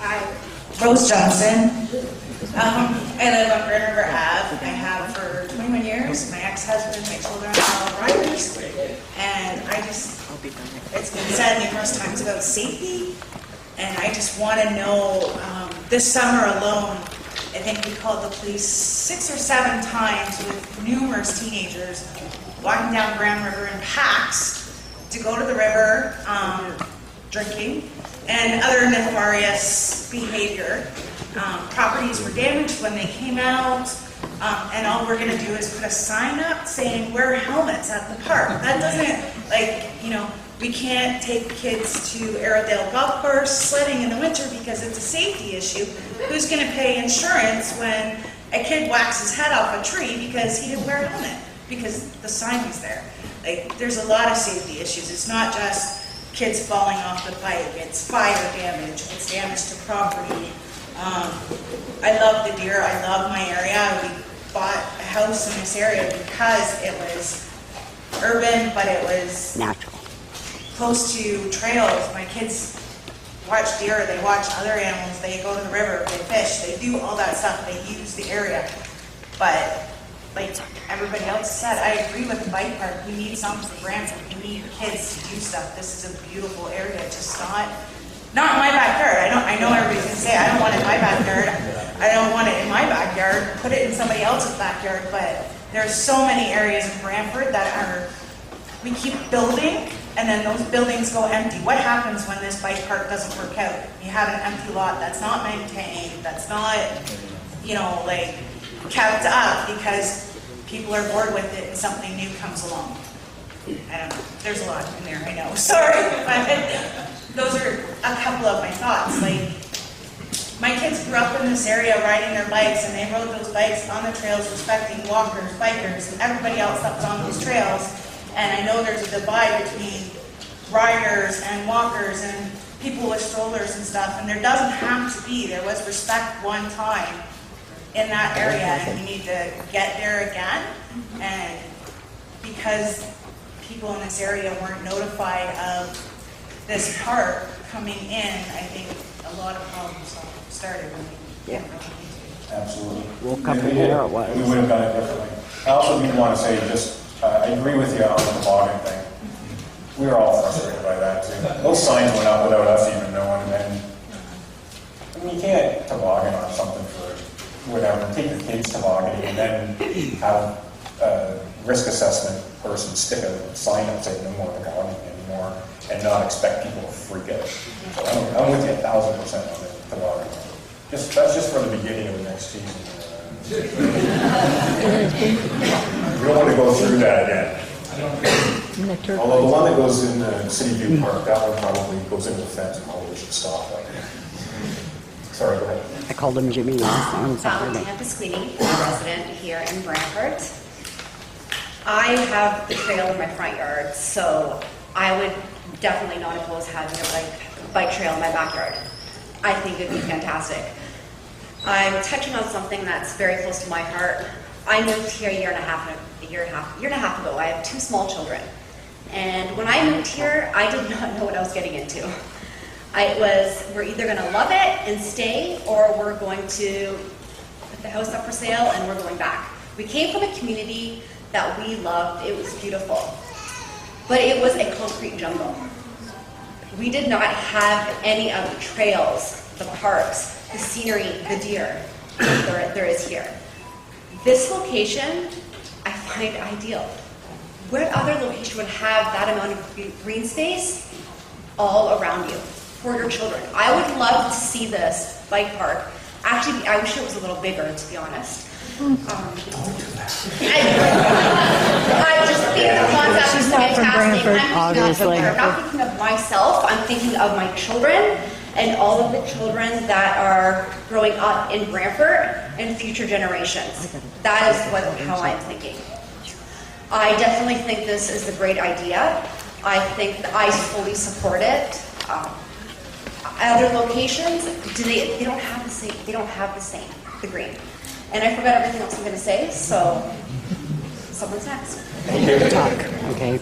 Hi, Rose Johnson. I live on Brantford Ave. I have for 21 years. My ex-husband, my children are all riders. And it's been said numerous times about safety. And I just want to know, this summer alone, I think we called the police 6 or 7 times with numerous teenagers walking down Grand River in packs to go to the river, drinking, and other nefarious behavior. Properties were damaged when they came out, and all we're going to do is put a sign up saying wear helmets at the park. That doesn't, we can't take kids to Arrowdale Golf Course sledding in the winter because it's a safety issue. Who's going to pay insurance when a kid whacks his head off a tree because he didn't wear a helmet? Because the sign was there. There's a lot of safety issues. It's not just kids falling off the bike. It's fire damage. It's damage to property. I love the deer. I love my area. We bought a house in this area because it was urban, but it was natural, close to trails. My kids watch deer. They watch other animals. They go to the river. They fish. They do all that stuff. They use the area. But like everybody else said, I agree with the bike park. We need something for Brantford. We need kids to do stuff. This is a beautiful area. Just not in my backyard. I know everybody's gonna say I don't want it in my backyard. I don't want it in my backyard. Put it in somebody else's backyard. But there's so many areas in Brantford that we keep building, and then those buildings go empty. What happens when this bike park doesn't work out? You have an empty lot that's not maintained, that's not, kept up because people are bored with it and something new comes along. I don't know. There's a lot in there, I know. Sorry. But those are a couple of my thoughts. My kids grew up in this area riding their bikes, and they rode those bikes on the trails respecting walkers, bikers, and everybody else that was on those trails. And I know there's a divide between riders and walkers and people with strollers and stuff, and there doesn't have to be. There was respect one time in that area, and we need to get there again. And because people in this area weren't notified of this park coming in, I think a lot of problems started when we didn't really need to. Absolutely. Woke up and there it was. We would have done it differently. I also do want to say, I agree with you on the toboggan thing. We were all frustrated by that too. Those signs went up without us even knowing, and you can't toboggan on something for whatever. Take your kids tobogganing and then have a risk assessment person stick a sign up saying no more tobogganing anymore, and not expect people to freak out. So I'm with you 1,000% on the toboggan. That's just for the beginning of the next season. We don't want to go through that again. Although the one that goes in City View Park, that one probably goes into the fence and probably should stop. Sorry, go ahead. I called him Jimmy last time on Saturday. I'm Sweeney, resident here in Brantford. I have the trail in my front yard, so I would definitely not oppose having a bike trail in my backyard. I think it'd be fantastic. I'm touching on something that's very close to my heart. I moved here a year and a half ago. I have 2 small children. And when I moved here, I did not know what I was getting into. We're either going to love it and stay, or we're going to put the house up for sale and we're going back. We came from a community that we loved. It was beautiful. But it was a concrete jungle. We did not have any of the trails, the parks, the scenery, the deer there is here. This location, I find ideal. What other location would have that amount of green space all around you for your children? I would love to see this bike park. Actually, I wish it was a little bigger, to be honest. I just think the concept is fantastic. I'm not thinking of myself, I'm thinking of my children and all of the children that are growing up in Brantford and future generations. That is how I'm thinking. I definitely think this is a great idea. I think that I fully support it. Other locations, they don't have the same. They don't have the green. And I forgot everything else I'm going to say. So, someone's next. Talk. Okay.